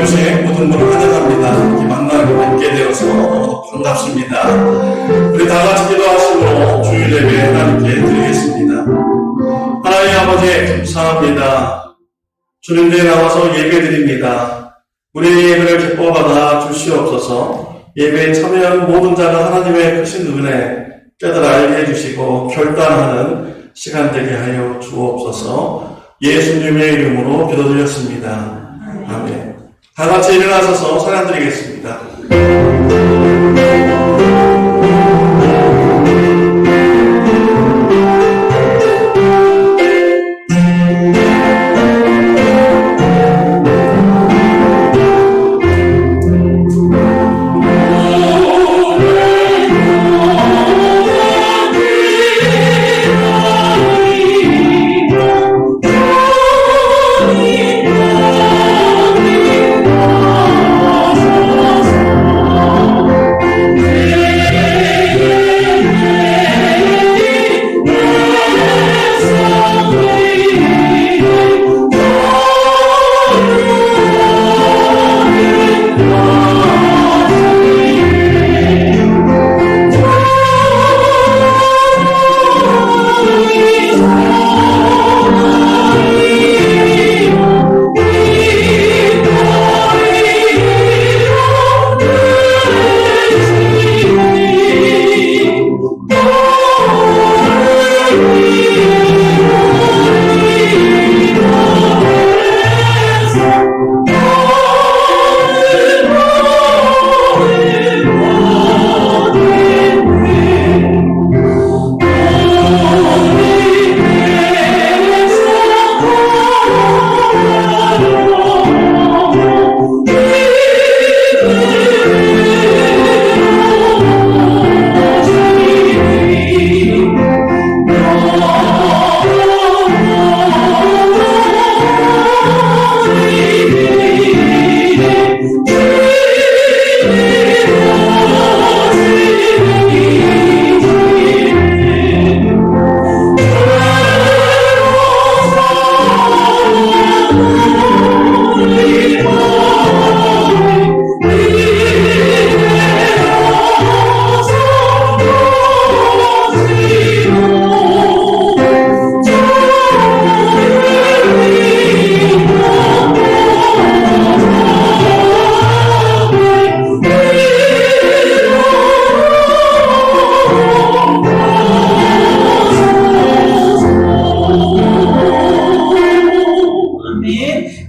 주신 모든 분을 환영합니다. 이렇게 만나고 뵙게 되어서 너무 반갑습니다. 우리 다 같이 기도하시고 주일 예배 하나님께 드리겠습니다. 하나님 아버지 감사합니다. 주님께 나와서 예배 드립니다. 우리 예배를 기뻐받아 주시옵소서. 예배에 참여하는 모든 자가 하나님의 크신 은혜 깨달아 알게 해주시고 결단하는 시간 되게 하여 주옵소서. 예수님의 이름으로 기도드렸습니다. 아멘. 다 같이 일어나셔서 찬양 드리겠습니다.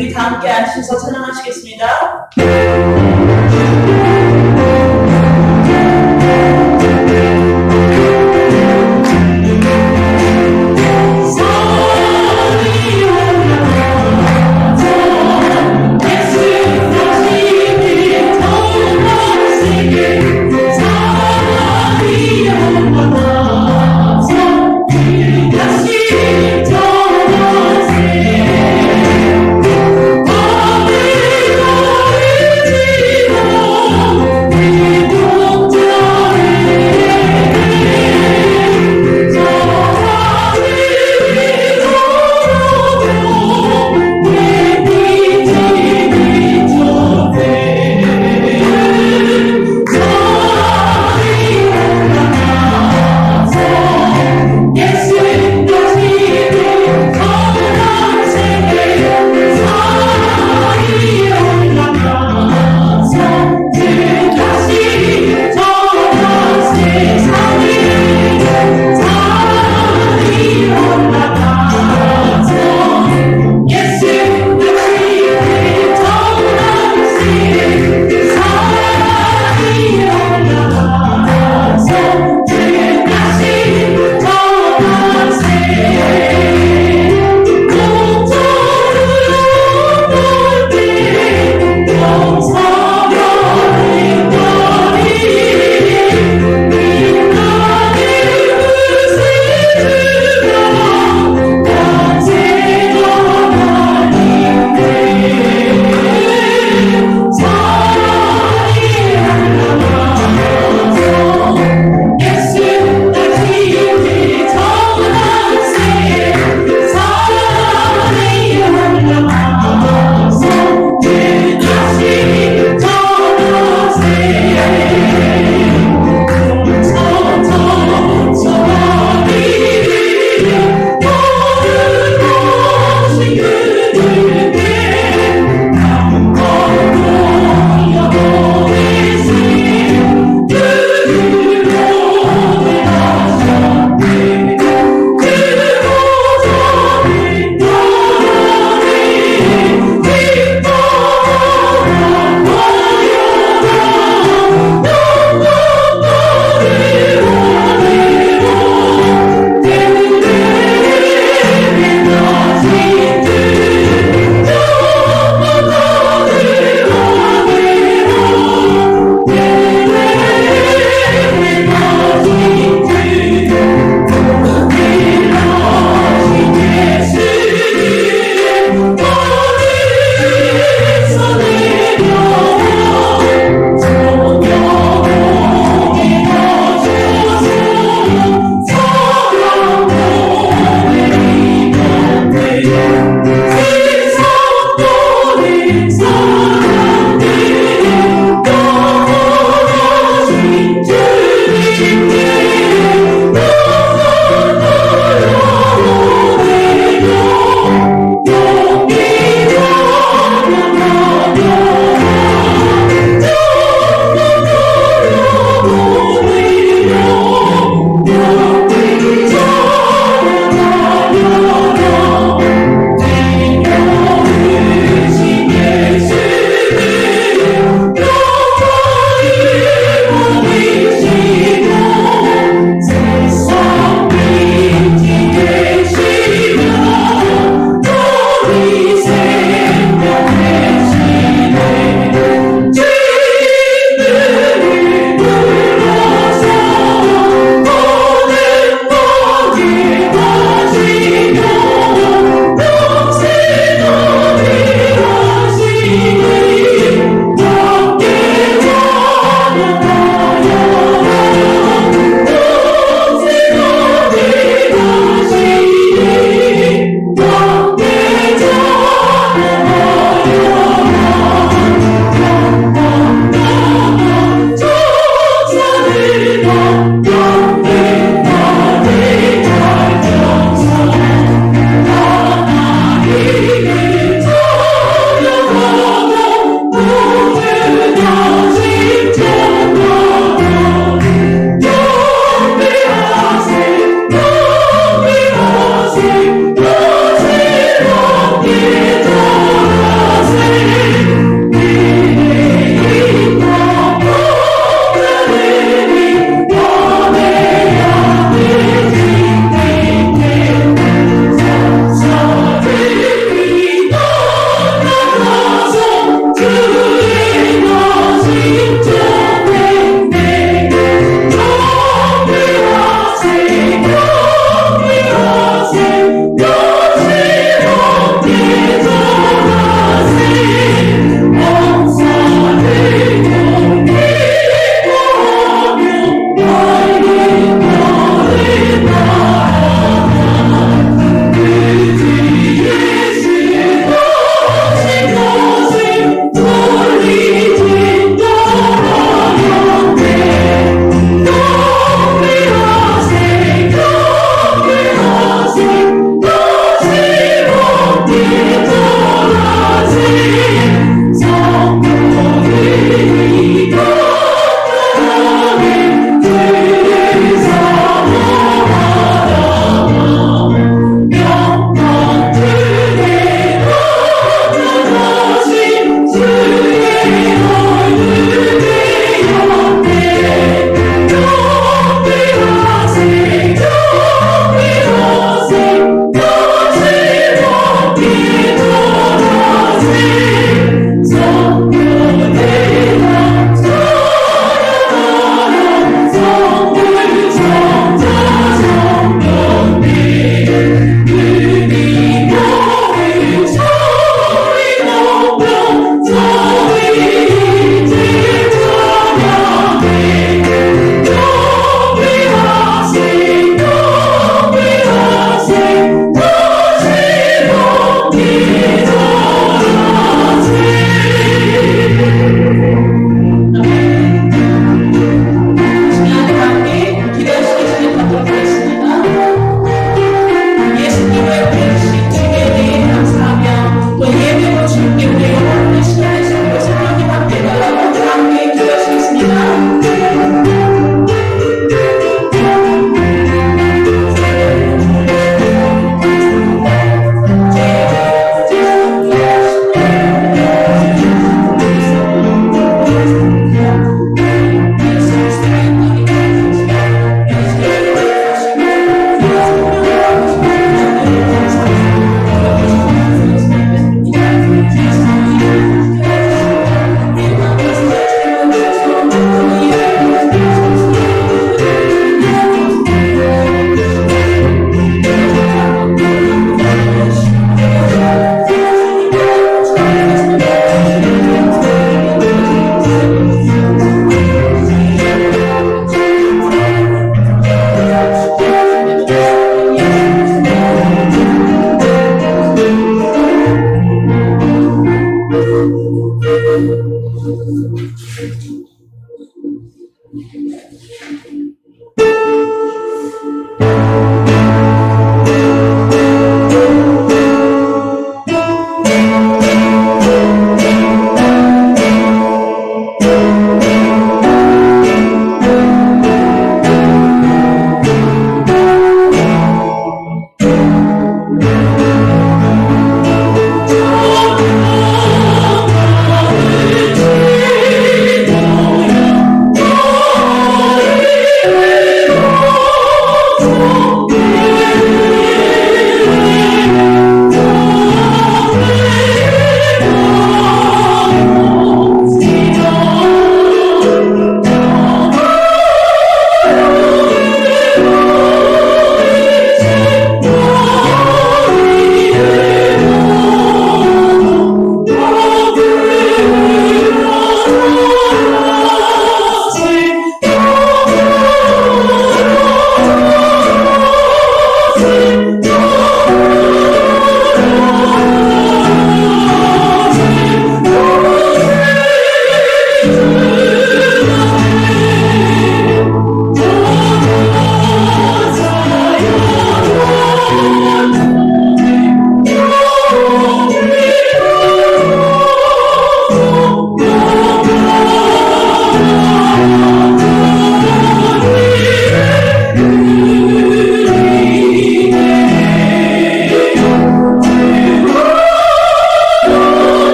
우리 다 함께 앉으셔서 찬양하시겠습니다. Oh,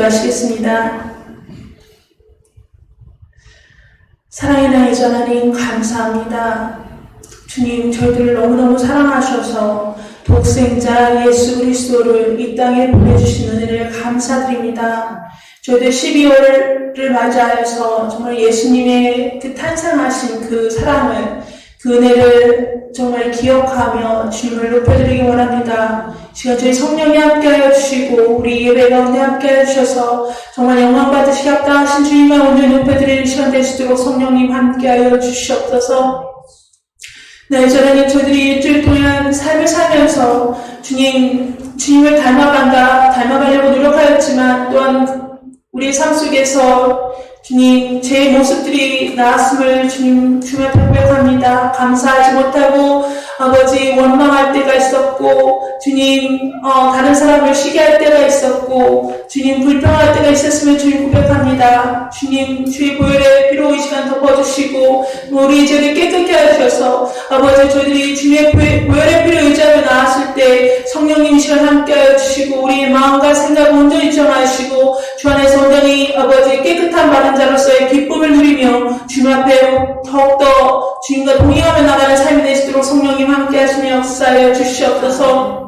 기도하시겠습니다. 사랑의 나의 하나님 감사합니다. 주님, 저희들을 너무너무 사랑하셔서 독생자 예수 그리스도를 이 땅에 보내주신 은혜를 감사드립니다. 저희들 12월을 맞이하여서 정말 예수님의 그 탄생하신 그 사랑을, 그 은혜를 정말 기억하며 주님을 높여드리기 원합니다. 시간 저희 성령이 함께하여 주시고 우리 예배 가운데 함께하여 주셔서 정말 영광 받으시기 합당하신 주님만 온전히 높여드리는 시간 될 수 있도록 성령님 함께하여 주시옵소서. 네, 저는 저희들이 일주일 동안 삶을 살면서 주님을 닮아가려고 노력하였지만 또한 우리의 삶 속에서 주님, 제 모습들이 나았음을 주님 앞에 고백합니다. 감사하지 못하고 아버지 원망할 때가 있었고 주님 다른 사람을 시기할 때가 있었고 주님 불평할 때가 있었음을 주님 고백합니다. 주님 주의 보혈의 피로 이 시간 덮어주시고 우리 죄를 깨끗게 하셔서 아버지 저희들이 주님의 보혈의 피로 의지하며 나왔을 때 성령님 이 시간 함께하여 주시고 우리의 마음과 생각을 온전히 정하시고 주 안에서 온전히 아버지 깨끗한 바른 자로서의 기쁨을 누리며 주님 앞에 더욱더 주님과 동의하며 나가는 삶이 되시도록 성령님 함께 하시며 역사하여 주시옵소서.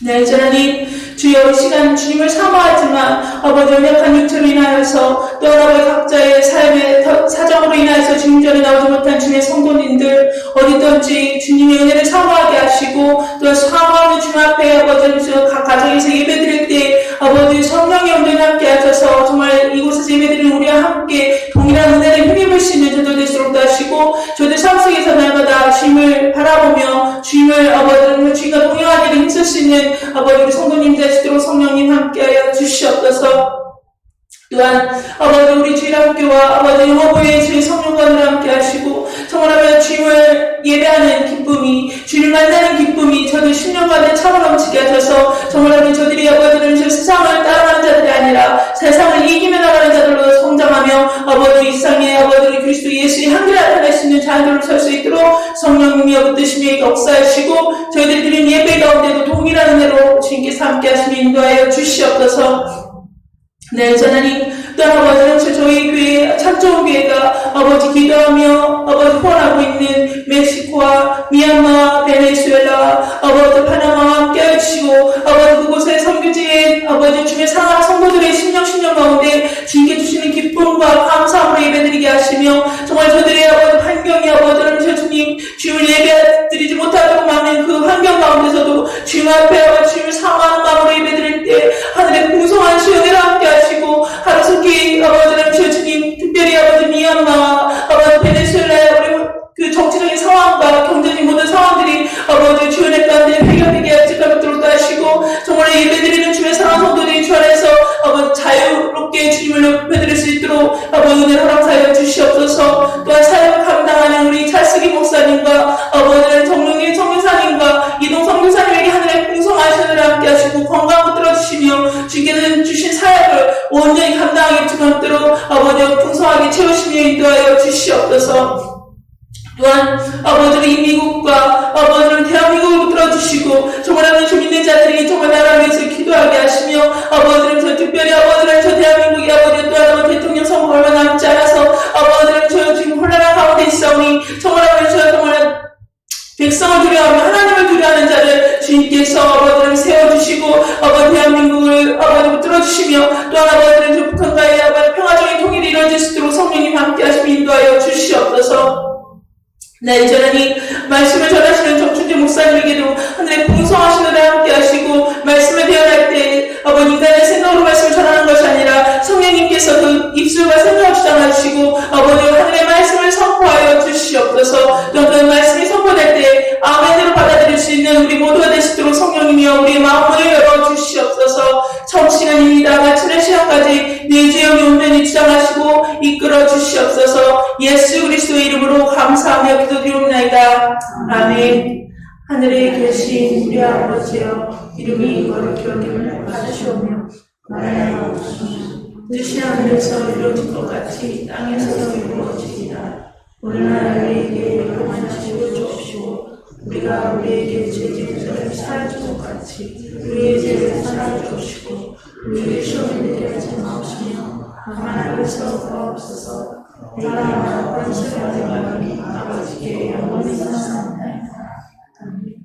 네, 하나님 주여 이 시간 주님을 사모하지만 아버지 연약한 육체로 인하여서 또 아버지 각자의 삶의 사정으로 인하여서 주님 전에 나오지 못한 주님의 성도님들 어디든지 주님의 은혜를 사모하게 하시고 또 사모하는 주님 앞에 아버지 각 가정에서 예배드릴 때 아버지 성령이 온전히 함께 하셔서 정말 이곳에서 예배드리는 우리와 함께 동일한 은혜를 힘입을 수 있는 저도 되시도록 하시고 저들 삶 속에서 날마다 주님을 바라보며 주님을 아버지 주님과 동행하기를 힘쓸 수 있는 아버지 우리 성도님 되시도록 성령님 함께하여 주시옵소서. 또한 아버지 우리 주일학교와 아버지 영어부의 주의 성령관을 함께 하시고 정말 주님을 예배하는 기쁨이 주님을 만나는 기쁨이 저들 10년간에 차고 넘치게 하셔서 정말 저들이 아버지는 세상을 따라가는 자들이 아니라 세상을 이기며 나가는 자들로 성장하며 아버지 이 세상에 아버지 그리스도 예수의 한계를 나타낼 수 있는 자들로 설 수 있도록 성령님이 어긋드시며 역사하시고 저희들이 드린 예배 가운데도 동일한 은혜로 주님께서 함께 하시며 인도하여 주시옵소서. 네, 하나님, 또 아버지, 저희 교회, 참 좋은 교회가 아버지 기도하며 아버지 후원하고 있는 멕시코와 미얀마, 베네수엘라, 아버지 파나마와 함께 해주시고, 아버지 그곳의 선교지에 아버지 주의 사랑하는 성도들의 신령 가운데 주님께 주시는 기쁨과 감사함으로 예배드리게 하시며, 정말 저들의 아버지 환경이 아버지, 주님, 주님을 예배드리지 못하도록 막는 그 환경 가운데서도 주님 앞에 아버지 주님을 사모하는 마음으로 예배드릴 때 하늘의 풍성한 시연을 함께 하시고 하루속히 아버지 주님 특별히 아버지 미얀마 아버지 베네수엘라의 우리 그 정치적인 상황과 경제적인 모든 상황들이 아버지 주연의 가운데 해결되게 하도록 하시고 정말 예배드리는 주의 사랑 성도들이 주 안에서 아버지 자유롭게 주님을 높여드릴 수 있도록 아버지 은혜를 허락하여 주시옵소서. 또한 사역을 감당하는 우리 찰스기 목사님과 아버지 정릉일 성교사님과 이동 성교사님에게 하늘의 풍성한 시연을 함께 하시고 건강을 들어주시며 주께는 주신 사역을 온전히 감당하기 주도록 아버지 풍성하게 채우시며 인도하여 주시옵소서. 또한 아버지를 이 미국과 아버지를 대한민국을 들어주시고 정말 하나님 좀 있는 자들이 정말 나라를 위해서 기도하게 하시며 아버지를 저 특별히 아버지를 저 대한민국의 아버지 또한 아버지 대통령 선거 얼마 남지 않아서 아버지를 저 지금 혼란한 가운데 있사오니 정말 아버지 저 정말 백성을 두려워하며 하나님을 두려워하는 자를 주님께서 아버지를 세워주시고 아버지 대한민국을 아버지를 뚫어주시며 또한 아버지를 저 북한과의 아버지 평화적인 통일이 이루어질 수 있도록 성령님 함께 하시며 인도하여 주시옵소서. 네, 하나님 말씀을 전하시는 정춘재 목사님에게도 하늘의 풍성하신 은혜를 함께 하시고 말씀을 대언할 때 아버지 인간의 생각으로 말씀을 전하는 것이 아니라 성령님께서 그 입술과 생각을 주장해 주시고 아버지 하늘의 말씀을 선포하여 주시옵소서. 또 그 말씀이 선포될 때 아멘으로 받아들일 수 있는 우리 모두가 되시도록 성령님이여 우리의 마음을 열어 주시옵소서. 첫 시간입니다. 마치는 시간까지 내 죄영이 온전히 주장하시고 이끌어 주시옵소서. 예수 그리스도의 이름으로 감사하며 기도드리옵나이다. 아멘. 하늘에 계신 우리 아버지여 이름이 거룩히 여김을 받으시오며 나라가 오시오며 뜻이 하늘에서 이루어진 것 같이 땅에서도 이루어지리라. 오늘날 우리에게 용서하시고 주옵시고 우리가 우리에게 죄 지은 자를 사하는 것 같이 우리의 죄를 사하여 주옵시고 주의 시험에 들지 마시며 하나님의 서가 없어서 나라와 권세와 영광이 아버지께 영원히 있사옵나이다. 아멘.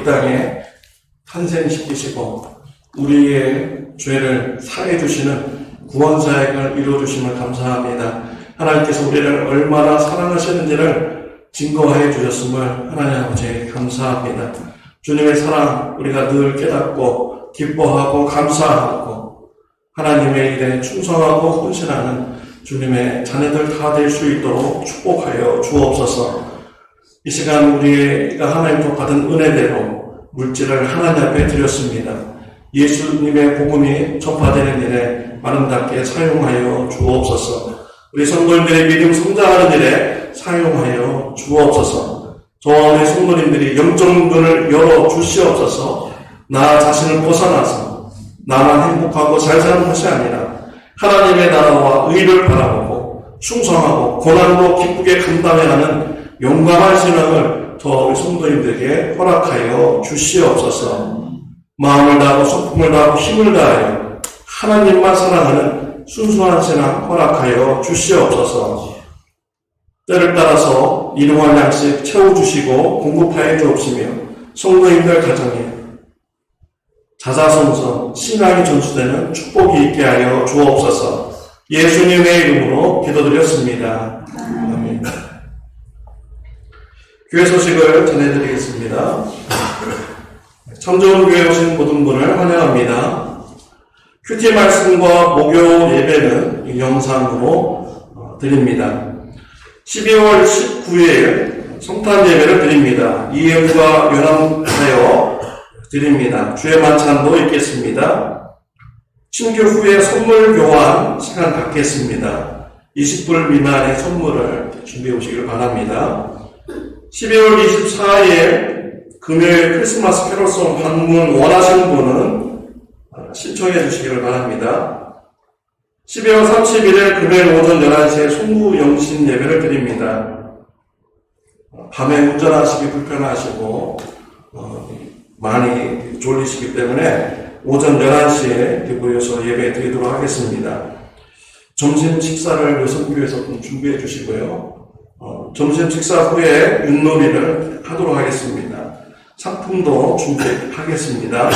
땅에 탄생시키시고 우리의 죄를 사해 주시는 구원사역을 이루어주심을 감사합니다. 하나님께서 우리를 얼마나 사랑하셨는지를 증거해 주셨음을 하나님 아버지 감사합니다. 주님의 사랑 우리가 늘 깨닫고 기뻐하고 감사하고 하나님의 일에 충성하고 헌신하는 주님의 자녀들 다 될 수 있도록 축복하여 주옵소서. 이 시간 우리가 하나님께 받은 은혜대로 물질을 하나님 앞에 드렸습니다. 예수님의 복음이 전파되는 일에 아름답게 사용하여 주옵소서. 우리 성도님들의 믿음 성장하는 일에 사용하여 주옵소서. 저와 우리 성도님들이 영적 눈을 열어 주시옵소서. 나 자신을 벗어나서 나만 행복하고 잘 사는 것이 아니라 하나님의 나라와 의를 바라보고 충성하고 고난도 기쁘게 감당해야 하는 용감한 신앙을 저와 우리 성도님들에게 허락하여 주시옵소서. 마음을 다하고 소품을 다하고 힘을 다하여 하나님만 사랑하는 순수한 신앙 허락하여 주시옵소서. 때를 따라서 일용할 양식 채워주시고 공급하여 주옵시며 성도님들 가정에 자자성성 신앙이 전수되는 축복이 있게 하여 주옵소서. 예수님의 이름으로 기도드렸습니다. 아멘. 교회 소식을 전해드리겠습니다. 청정교회 오신 모든 분을 환영합니다. 큐티 말씀과 목요 예배는 영상으로 드립니다. 12월 19일 성탄 예배를 드립니다. 이행과 연합하여 드립니다. 주의 만찬도 있겠습니다. 신교 후에 선물 교환 시간 갖겠습니다. 20불 미만의 선물을 준비해 오시길 바랍니다. 12월 24일 금요일 크리스마스 캐롤송 방문 원하시는 분은 신청해 주시기를 바랍니다. 12월 31일 금요일 오전 11시에 송구 영신 예배를 드립니다. 밤에 운전하시기 불편하시고 많이 졸리시기 때문에 오전 11시에 모여서 예배 드리도록 하겠습니다. 점심 식사를 여성교회에서 좀 준비해 주시고요. 점심 식사 후에 윷놀이를 하도록 하겠습니다. 상품도 준비하겠습니다.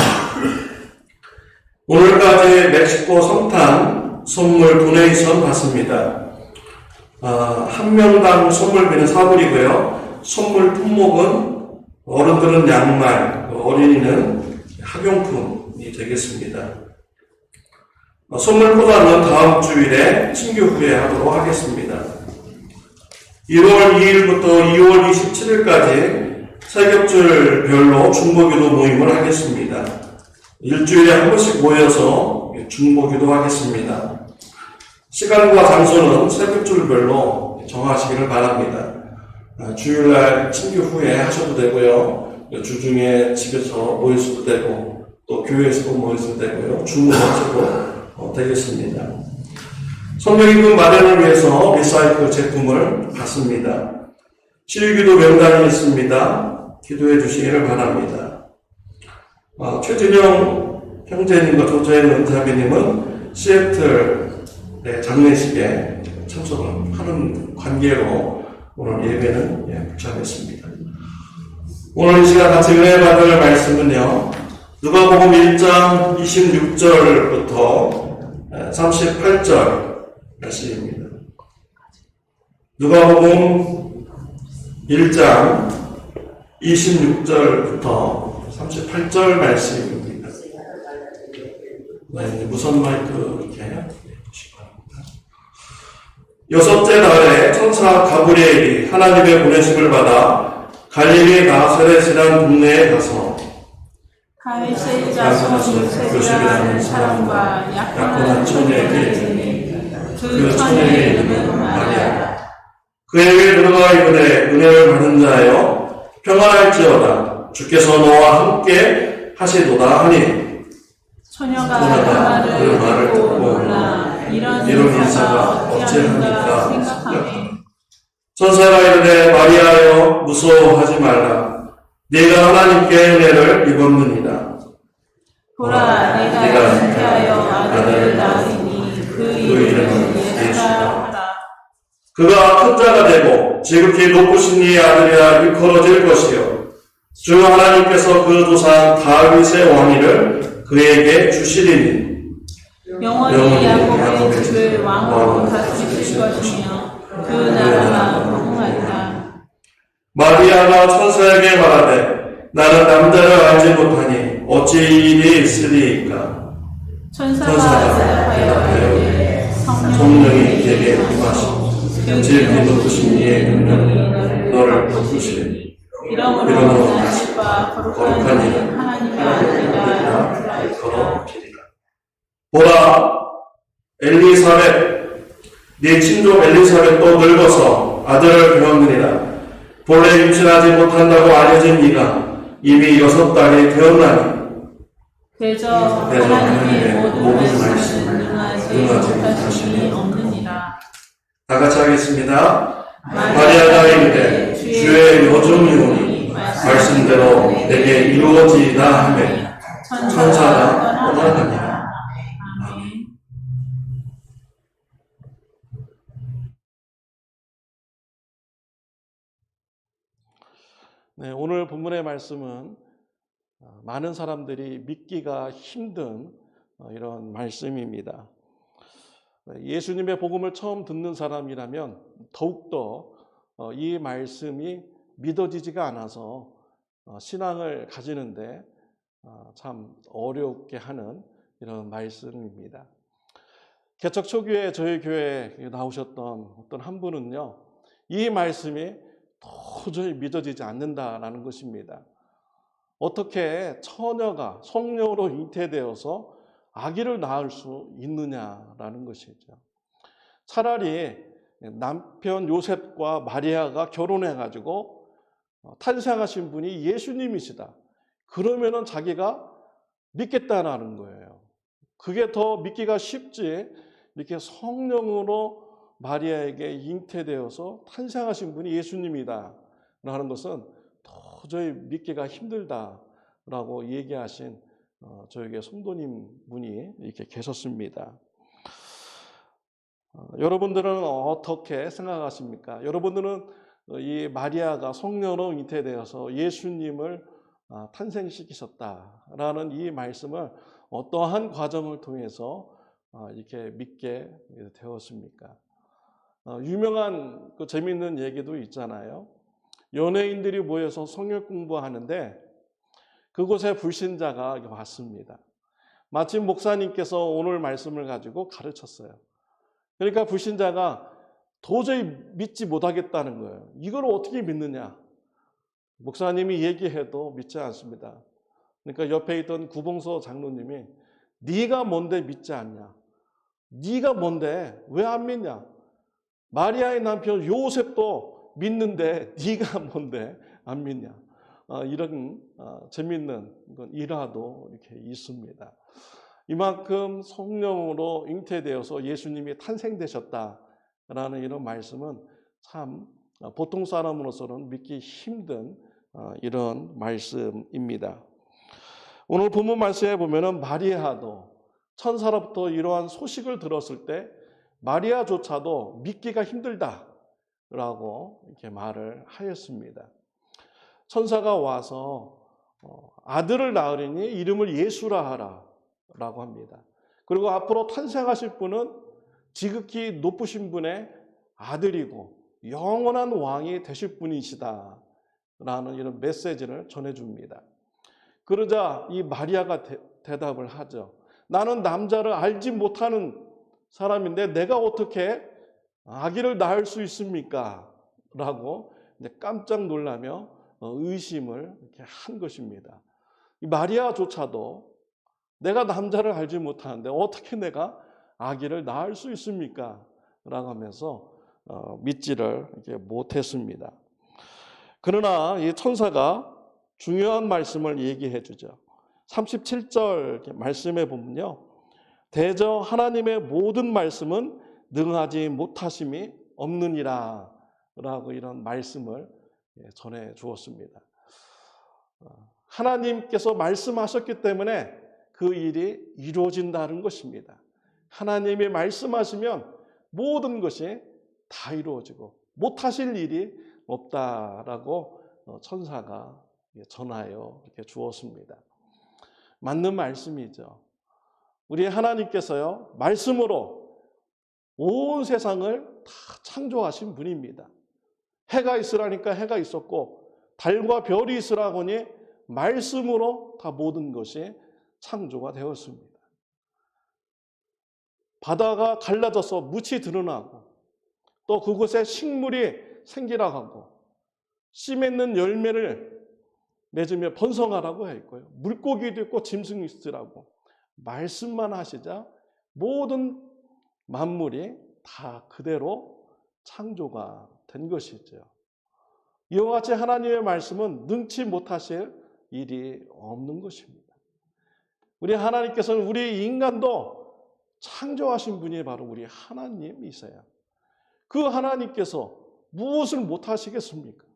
오늘까지 멕시코 성탄 선물 도네이션 받습니다. 한 명당 선물비는 4불이고요. 선물 품목은 어른들은 양말, 어린이는 학용품이 되겠습니다. 선물 포장은 다음 주일에 신교 후에 하도록 하겠습니다. 1월 2일부터 2월 27일까지 세겹줄별로 중보기도 모임을 하겠습니다. 일주일에 한 번씩 모여서 중보기도 하겠습니다. 시간과 장소는 세겹줄별로 정하시기를 바랍니다. 주일날 신교 후에 하셔도 되고요. 주중에 집에서 모이셔도 되고 또 교회에서도 모이셔도 되고요. 주문하셔도 되겠습니다. 성령임금 마련을 위해서 리사이클 제품을 받습니다. 치유기도 명단이 있습니다. 기도해 주시기를 바랍니다. 최진영 형제님과 조재현 은사비님은 시애틀 장례식에 참석을 하는 관계로 오늘 예배는 복잡했습니다. 오늘 이 시간 같이 은혜 받을 말씀은요, 누가복음 1장 26절부터 38절 말씀입니다. 누가복음 1장 26절부터 38절 말씀입니다. 무선 마이크 이렇게 해주시기 바랍니다. 여섯째 달에 천사 가브리엘이 하나님의 보내심을 받아 갈릴리 나사렛이라는 동네에 가서 다윗의 자손 요셉이라는 사람과 약혼한 처녀에게 이르니 그 처녀의 이름은 마리아라. 그에게 들어가 이르되 은혜를 받은 자여 평안할지어다. 주께서 너와 함께 하시도다 하니 처녀가 그 말을 듣고 놀라 이런 인사가 어찌합니까 생각하니 천사가 이르되 마리아여 무서워하지 말라. 네가 하나님께 은혜를 입었느니라. 보라 내가 잉태하여 아들을 낳으리니 그 이름은 예수라 하라. 그가 큰 자가 되고 지극히 높으신 이의 아들이라 일컬어질 것이요 주 하나님께서 그 조상 다윗의 왕위를 그에게 주시리니 영원히 야곱의 집을 왕으로 다스리실 것이며 그 나라가 무궁하리라. 마리아가 천사에게 말하되 나는 남자를 알지 못하니 어찌 이 일이 있으리이까. 천사가 대답하여 이르되 성령이 내게 임하시고 진리 높으신 이의 능력이 너를 덮으시리니 이러므로 자식과 거룩한 이는 하나님의 아들이라 걸어오리라. 보라, 엘리사벳, 네 친족 엘리사벳도 늙어서 아들을 배웠느니라. 본래 임신하지 못한다고 알려진 네가 이미 6달이 되었나니 대저 하나님의 모든 말씀은 능하지 못하심이 없느니라. 다 같이 하겠습니다. 마리아가 이르되 주의 여종이오니 말씀대로 내게 이루어지이다 하매 천사가 떠나가니라. 아멘. 네, 오늘 본문의 말씀은 많은 사람들이 믿기가 힘든 이런 말씀입니다. 예수님의 복음을 처음 듣는 사람이라면 더욱더 이 말씀이 믿어지지가 않아서 신앙을 가지는데 참 어렵게 하는 이런 말씀입니다. 개척 초기에 저희 교회에 나오셨던 어떤 한 분은요, 이 말씀이 도저히 믿어지지 않는다라는 것입니다. 어떻게 처녀가 성령으로 잉태되어서 아기를 낳을 수 있느냐라는 것이죠. 차라리 남편 요셉과 마리아가 결혼해가지고 탄생하신 분이 예수님이시다. 그러면은 자기가 믿겠다라는 거예요. 그게 더 믿기가 쉽지, 이렇게 성령으로 마리아에게 잉태되어서 탄생하신 분이 예수님이다 라는 것은 도저히 믿기가 힘들다라고 얘기하신 저에게 성도님 분이 이렇게 계셨습니다. 여러분들은 어떻게 생각하십니까? 여러분들은 이 마리아가 성령으로 잉태되어서 예수님을 탄생시키셨다라는 이 말씀을 어떠한 과정을 통해서 이렇게 믿게 되었습니까? 유명한 그 재미있는 얘기도 있잖아요. 연예인들이 모여서 성역 공부하는데 그곳에 불신자가 왔습니다. 마침 목사님께서 오늘 말씀을 가지고 가르쳤어요. 그러니까 불신자가 도저히 믿지 못하겠다는 거예요. 이걸 어떻게 믿느냐? 목사님이 얘기해도 믿지 않습니다. 그러니까 옆에 있던 구봉서 장로님이 네가 뭔데 믿지 않냐? 네가 뭔데 왜 안 믿냐? 마리아의 남편 요셉도 믿는데 네가 뭔데 안 믿냐? 이런 재미있는 일화도 이렇게 있습니다. 이만큼 성령으로 잉태되어서 예수님이 탄생되셨다라는 이런 말씀은 참 보통 사람으로서는 믿기 힘든 이런 말씀입니다. 오늘 본문 말씀에 보면은 마리아도 천사로부터 이러한 소식을 들었을 때 마리아조차도 믿기가 힘들다라고 이렇게 말을 하였습니다. 천사가 와서 아들을 낳으리니 이름을 예수라 하라라고 합니다. 그리고 앞으로 탄생하실 분은 지극히 높으신 분의 아들이고 영원한 왕이 되실 분이시다라는 이런 메시지를 전해줍니다. 그러자 이 마리아가 대답을 하죠. 나는 남자를 알지 못하는 사람인데 내가 어떻게 아기를 낳을 수 있습니까? 라고 깜짝 놀라며 의심을 이렇게 한 것입니다. 이 마리아조차도 내가 남자를 알지 못하는데 어떻게 내가 아기를 낳을 수 있습니까? 라고 하면서 믿지를 이렇게 못했습니다. 그러나 이 천사가 중요한 말씀을 얘기해 주죠. 37절 말씀에 보면요. 대저 하나님의 모든 말씀은 능하지 못하심이 없느니라 라고 이런 말씀을 전해 주었습니다. 하나님께서 말씀하셨기 때문에 그 일이 이루어진다는 것입니다. 하나님이 말씀하시면 모든 것이 다 이루어지고 못하실 일이 없다라고 천사가 전하여 이렇게 주었습니다. 맞는 말씀이죠. 우리 하나님께서요, 말씀으로 온 세상을 다 창조하신 분입니다. 해가 있으라니까 해가 있었고, 달과 별이 있으라고 하니 말씀으로 다 모든 것이 창조가 되었습니다. 바다가 갈라져서 묻이 드러나고, 또 그곳에 식물이 생기라고 하고, 씨 맺는 열매를 맺으며 번성하라고 했고요. 물고기도 있고 짐승이 있으라고 말씀만 하시자 모든 만물이 다 그대로 창조가 된 것이죠. 이와 같이 하나님의 말씀은 능치 못하실 일이 없는 것입니다. 우리 하나님께서는 우리 인간도 창조하신 분이 바로 우리 하나님이세요. 그 하나님께서 무엇을 못하시겠습니까?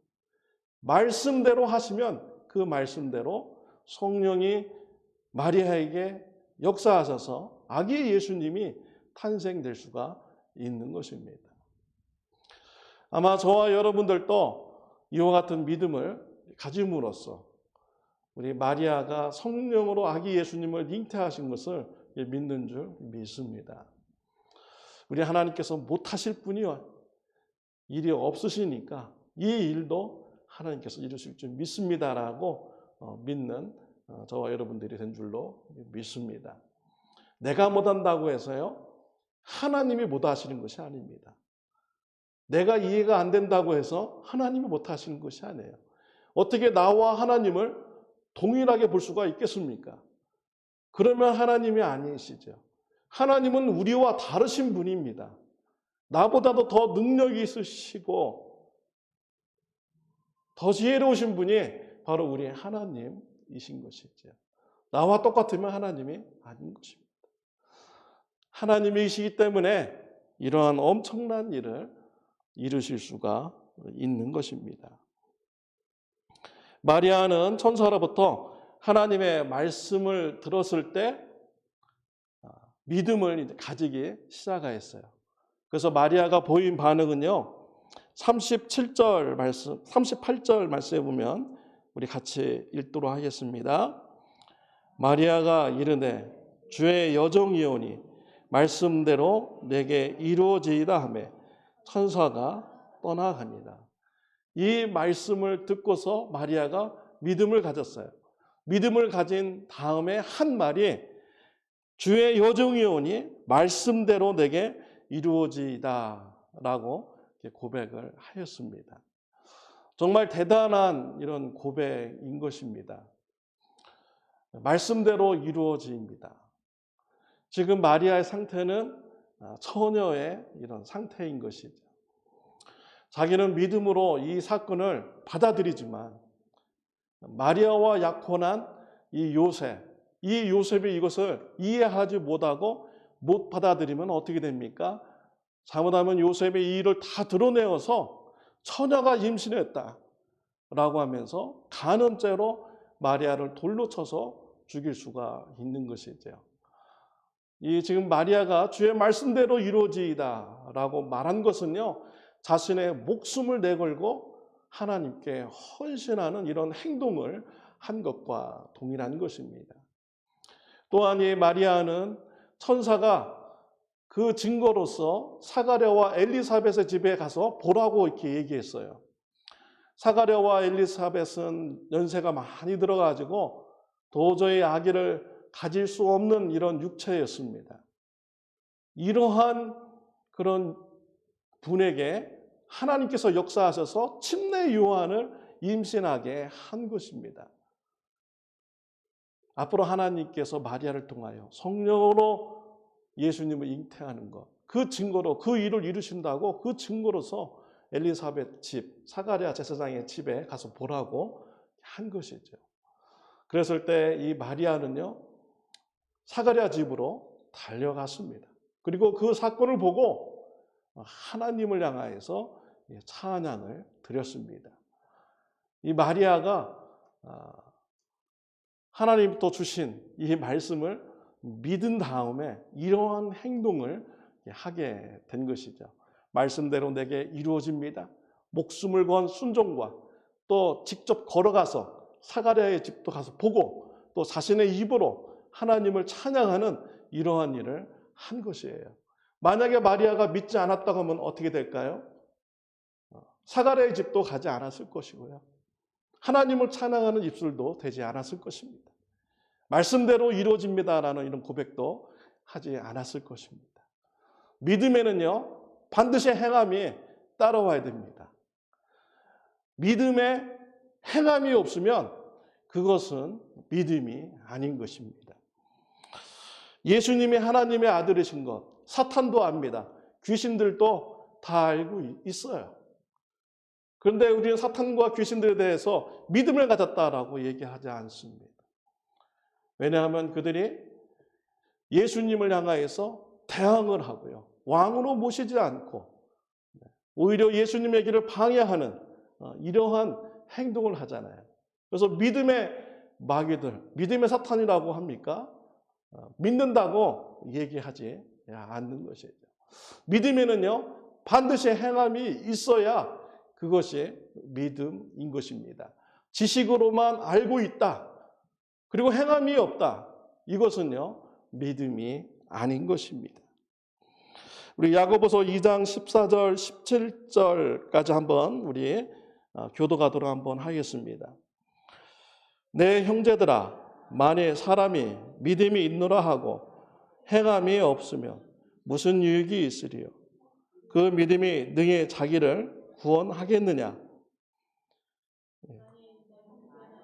말씀대로 하시면 그 말씀대로 성령이 마리아에게 역사하셔서 아기 예수님이 탄생될 수가 있는 것입니다. 아마 저와 여러분들도 이와 같은 믿음을 가짐으로써 우리 마리아가 성령으로 아기 예수님을 잉태하신 것을 믿는 줄 믿습니다. 우리 하나님께서 못하실 분이 일이 없으시니까 이 일도 하나님께서 이루실 줄 믿습니다라고 믿는 저와 여러분들이 된 줄로 믿습니다. 내가 못한다고 해서요, 하나님이 못하시는 것이 아닙니다. 내가 이해가 안 된다고 해서 하나님이 못하시는 것이 아니에요. 어떻게 나와 하나님을 동일하게 볼 수가 있겠습니까? 그러면 하나님이 아니시죠. 하나님은 우리와 다르신 분입니다. 나보다도 더 능력이 있으시고 더 지혜로우신 분이 바로 우리 하나님이신 것이죠. 나와 똑같으면 하나님이 아닌 것입니다. 하나님이시기 때문에 이러한 엄청난 일을 이루실 수가 있는 것입니다. 마리아는 천사로부터 하나님의 말씀을 들었을 때 믿음을 가지기 시작하였어요. 그래서 마리아가 보인 반응은요, 38절 말씀에 보면 우리 같이 읽도록 하겠습니다. 마리아가 이르되 주의 여종이오니 말씀대로 내게 이루어지이다 하매 천사가 떠나갑니다. 이 말씀을 듣고서 마리아가 믿음을 가졌어요. 믿음을 가진 다음에 한 말이 주의 여종이오니 말씀대로 내게 이루어지이다 라고 고백을 하였습니다. 정말 대단한 이런 고백인 것입니다. 말씀대로 이루어집니다. 지금 마리아의 상태는 처녀의 이런 상태인 것이죠. 자기는 믿음으로 이 사건을 받아들이지만 마리아와 약혼한 이 요셉이 이것을 이해하지 못하고 못 받아들이면 어떻게 됩니까? 잘못하면 요셉이 이 일을 다 드러내어서 처녀가 임신했다라고 하면서 간음죄로 마리아를 돌로 쳐서 죽일 수가 있는 것이죠. 이 지금 마리아가 주의 말씀대로 이루어지이다라고 말한 것은요, 자신의 목숨을 내걸고 하나님께 헌신하는 이런 행동을 한 것과 동일한 것입니다. 또한 이 마리아는 천사가 그 증거로서 사가랴와 엘리사벳의 집에 가서 보라고 이렇게 얘기했어요. 사가랴와 엘리사벳은 연세가 많이 들어가지고 도저히 아기를 가질 수 없는 이런 육체였습니다. 이러한 그런 분에게 하나님께서 역사하셔서 침례 요한을 임신하게 한 것입니다. 앞으로 하나님께서 마리아를 통하여 성령으로 예수님을 잉태하는 것, 그 증거로 그 일을 이루신다고 그 증거로서 엘리사벳 집, 사가랴 제사장의 집에 가서 보라고 한 것이죠. 그랬을 때 이 마리아는요, 사가랴 집으로 달려갔습니다. 그리고 그 사건을 보고 하나님을 향하여서 찬양을 드렸습니다. 이 마리아가 하나님부터 주신 이 말씀을 믿은 다음에 이러한 행동을 하게 된 것이죠. 말씀대로 내게 이루어집니다. 목숨을 건 순종과 또 직접 걸어가서 사가랴의 집도 가서 보고 또 자신의 입으로 하나님을 찬양하는 이러한 일을 한 것이에요. 만약에 마리아가 믿지 않았다고 하면 어떻게 될까요? 사가랴의 집도 가지 않았을 것이고요. 하나님을 찬양하는 입술도 되지 않았을 것입니다. 말씀대로 이루어집니다라는 이런 고백도 하지 않았을 것입니다. 믿음에는요, 반드시 행함이 따라와야 됩니다. 믿음에 행함이 없으면 그것은 믿음이 아닌 것입니다. 예수님이 하나님의 아들이신 것, 사탄도 압니다. 귀신들도 다 알고 있어요. 그런데 우리는 사탄과 귀신들에 대해서 믿음을 가졌다라고 얘기하지 않습니다. 왜냐하면 그들이 예수님을 향하여서 대항을 하고요. 왕으로 모시지 않고 오히려 예수님의 길을 방해하는 이러한 행동을 하잖아요. 그래서 믿음의 마귀들, 믿음의 사탄이라고 합니까? 믿는다고 얘기하지 않는 것이죠. 믿음에는요, 반드시 행함이 있어야 그것이 믿음인 것입니다. 지식으로만 알고 있다. 그리고 행함이 없다. 이것은요, 믿음이 아닌 것입니다. 우리 야고보서 2장 14절, 17절까지 한번 우리 교도가도록 한번 하겠습니다. 내 형제들아, 만일 사람이 믿음이 있노라 하고 행함이 없으면 무슨 유익이 있으리요? 그 믿음이 능히 자기를 구원하겠느냐?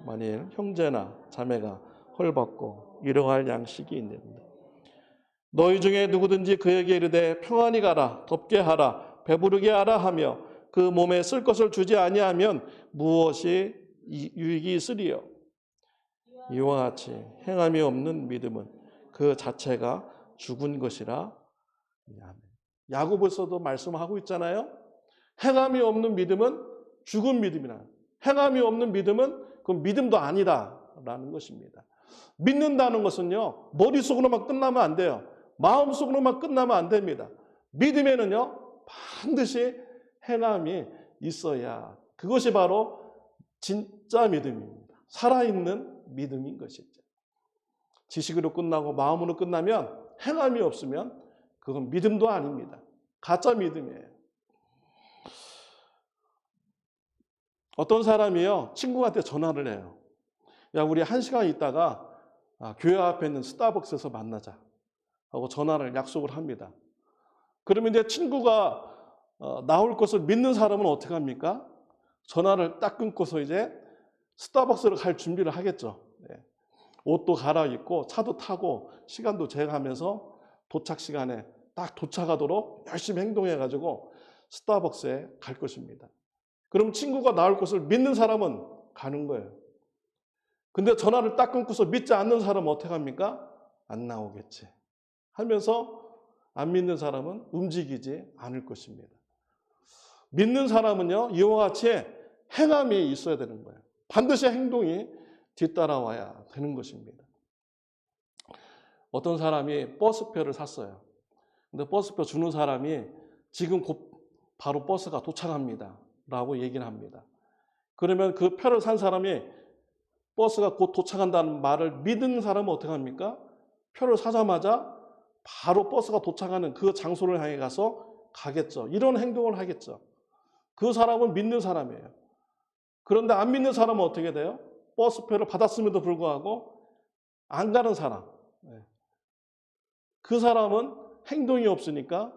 만일 형제나 자매가 헐벗고 이러할 양식이 있는데 너희 중에 누구든지 그에게 이르되 평안히 가라, 덥게 하라, 배부르게 하라 하며 그 몸에 쓸 것을 주지 아니하면 무엇이 유익이 있으리요? 이와 같이 행함이 없는 믿음은 그 자체가 죽은 것이라. 야고보서도 말씀하고 있잖아요. 행함이 없는 믿음은 죽은 믿음이라. 행함이 없는 믿음은 그 믿음도 아니다라는 것입니다. 믿는다는 것은요, 머릿속으로만 끝나면 안 돼요. 마음속으로만 끝나면 안 됩니다. 믿음에는요, 반드시 행함이 있어야 그것이 바로 진짜 믿음입니다. 살아있는 믿음인 것이죠. 지식으로 끝나고 마음으로 끝나면 행함이 없으면 그건 믿음도 아닙니다. 가짜 믿음이에요. 어떤 사람이요, 친구한테 전화를 해요. 야, 우리 1시간 있다가 교회 앞에 있는 스타벅스에서 만나자 하고 전화를 약속을 합니다. 그러면 이제 친구가 나올 것을 믿는 사람은 어떻게 합니까? 전화를 딱 끊고서 이제 스타벅스로 갈 준비를 하겠죠. 옷도 갈아입고 차도 타고 시간도 재가면서 도착 시간에 딱 도착하도록 열심히 행동해가지고 스타벅스에 갈 것입니다. 그럼 친구가 나올 것을 믿는 사람은 가는 거예요. 근데 전화를 딱 끊고서 믿지 않는 사람은 어떻게 합니까? 안 나오겠지 하면서 안 믿는 사람은 움직이지 않을 것입니다. 믿는 사람은요, 이와 같이 행함이 있어야 되는 거예요. 반드시 행동이 뒤따라와야 되는 것입니다. 어떤 사람이 버스표를 샀어요. 근데 버스표 주는 사람이 지금 곧 바로 버스가 도착합니다 라고 얘기를 합니다. 그러면 그 표를 산 사람이 버스가 곧 도착한다는 말을 믿는 사람은 어떻게 합니까? 표를 사자마자 바로 버스가 도착하는 그 장소를 향해 가서 가겠죠. 이런 행동을 하겠죠. 그 사람은 믿는 사람이에요. 그런데 안 믿는 사람은 어떻게 돼요? 버스표를 받았음에도 불구하고 안 가는 사람. 그 사람은 행동이 없으니까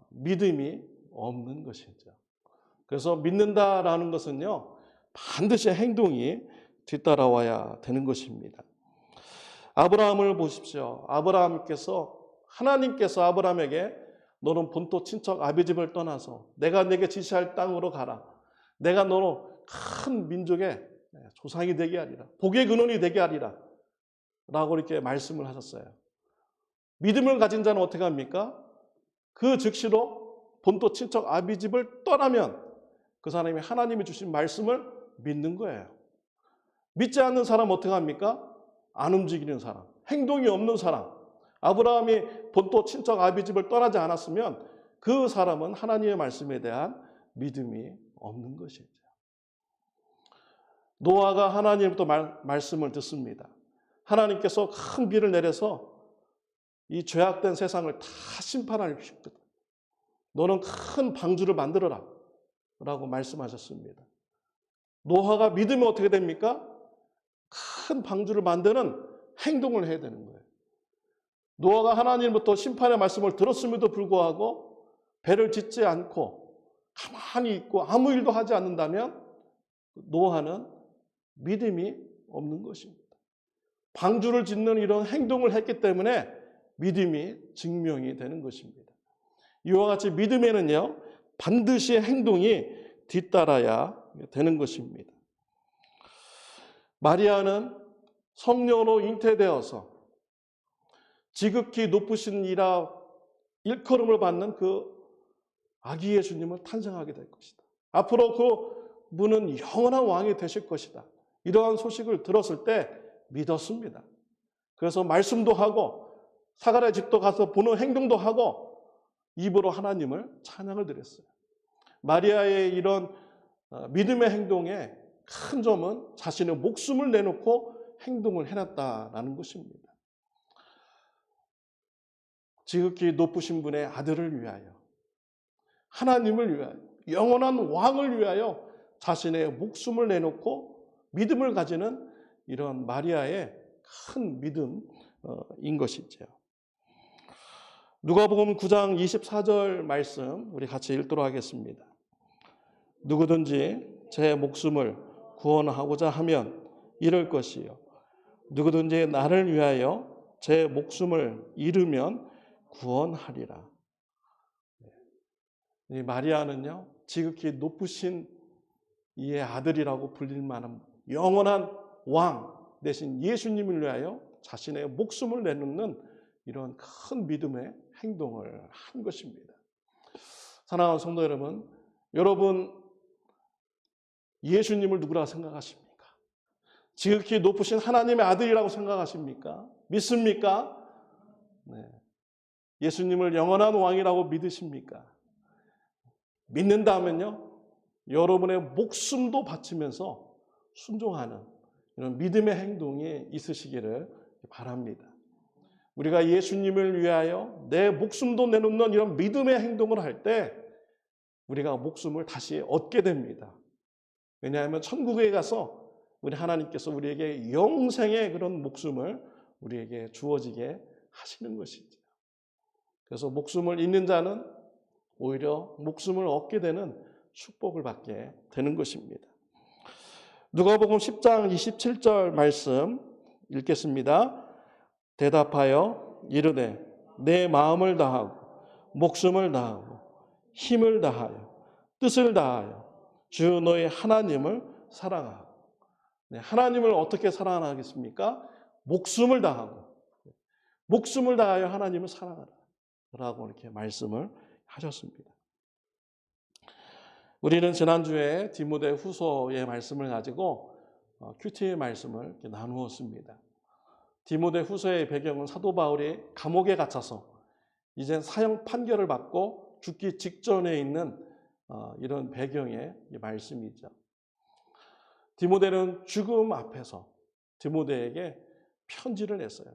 믿음이 없는 것이죠. 그래서 믿는다라는 것은요, 반드시 행동이 뒤따라와야 되는 것입니다. 아브라함을 보십시오. 하나님께서 아브라함에게 너는 본토 친척 아비집을 떠나서 내가 내게 지시할 땅으로 가라. 내가 너로 큰 민족의 조상이 되게 하리라. 복의 근원이 되게 하리라. 라고 이렇게 말씀을 하셨어요. 믿음을 가진 자는 어떻게 합니까? 그 즉시로 본토 친척 아비집을 떠나면 그 사람이 하나님이 주신 말씀을 믿는 거예요. 믿지 않는 사람 어떻게 합니까? 안 움직이는 사람, 행동이 없는 사람. 아브라함이 본토 친척 아비집을 떠나지 않았으면 그 사람은 하나님의 말씀에 대한 믿음이 없는 것이죠. 노아가 하나님부터 말씀을 듣습니다. 하나님께서 큰 비를 내려서 이 죄악된 세상을 다 심판할 것이거든. 너는 큰 방주를 만들어라 라고 말씀하셨습니다. 노아가 믿으면 어떻게 됩니까? 큰 방주를 만드는 행동을 해야 되는 거예요. 노아가 하나님부터 심판의 말씀을 들었음에도 불구하고 배를 짓지 않고 가만히 있고 아무 일도 하지 않는다면 노아는 믿음이 없는 것입니다. 방주를 짓는 이런 행동을 했기 때문에 믿음이 증명이 되는 것입니다. 이와 같이 믿음에는요, 반드시 행동이 뒤따라야 되는 것입니다. 마리아는 성령으로 잉태되어서 지극히 높으신 이라 일컬음을 받는 그 아기 예수님을 탄생하게 될 것이다. 앞으로 그 분은 영원한 왕이 되실 것이다. 이러한 소식을 들었을 때 믿었습니다. 그래서 말씀도 하고 사가랴 집도 가서 보는 행동도 하고 입으로 하나님을 찬양을 드렸어요. 마리아의 이런 믿음의 행동에 큰 점은 자신의 목숨을 내놓고 행동을 해놨다라는 것입니다. 지극히 높으신 분의 아들을 위하여, 하나님을 위하여, 영원한 왕을 위하여 자신의 목숨을 내놓고 믿음을 가지는 이런 마리아의 큰 믿음인 것이죠. 누가복음 9장 24절 말씀 우리 같이 읽도록 하겠습니다. 누구든지 제 목숨을 구원하고자 하면 잃을 것이요, 누구든지 나를 위하여 제 목숨을 잃으면 구원하리라. 이 마리아는요, 지극히 높으신 이의 아들이라고 불릴 만한 영원한 왕 대신 예수님을 위하여 자신의 목숨을 내놓는 이런 큰 믿음의 행동을 한 것입니다. 사랑하는 성도 여러분, 여러분 예수님을 누구라 생각하십니까? 지극히 높으신 하나님의 아들이라고 생각하십니까? 믿습니까? 네. 예수님을 영원한 왕이라고 믿으십니까? 믿는다면요, 여러분의 목숨도 바치면서 순종하는 이런 믿음의 행동이 있으시기를 바랍니다. 우리가 예수님을 위하여 내 목숨도 내놓는 이런 믿음의 행동을 할 때 우리가 목숨을 다시 얻게 됩니다. 왜냐하면 천국에 가서 우리 하나님께서 우리에게 영생의 그런 목숨을 우리에게 주어지게 하시는 것이죠. 그래서 목숨을 잃는 자는 오히려 목숨을 얻게 되는 축복을 받게 되는 것입니다. 누가복음 10장 27절 말씀 읽겠습니다. 대답하여 이르되 내 마음을 다하고 목숨을 다하고 힘을 다하여 뜻을 다하여 주 너의 하나님을 사랑하고. 네, 하나님을 어떻게 사랑하겠습니까? 목숨을 다하고 목숨을 다하여 하나님을 사랑하라 라고 이렇게 말씀을 하셨습니다. 우리는 지난주에 디모데 후서의 말씀을 가지고 큐티의 말씀을 이렇게 나누었습니다. 디모데 후서의 배경은 사도 바울이 감옥에 갇혀서 이젠 사형 판결을 받고 죽기 직전에 있는 이런 배경의 말씀이죠. 디모데는 죽음 앞에서 디모데에게 편지를 냈어요.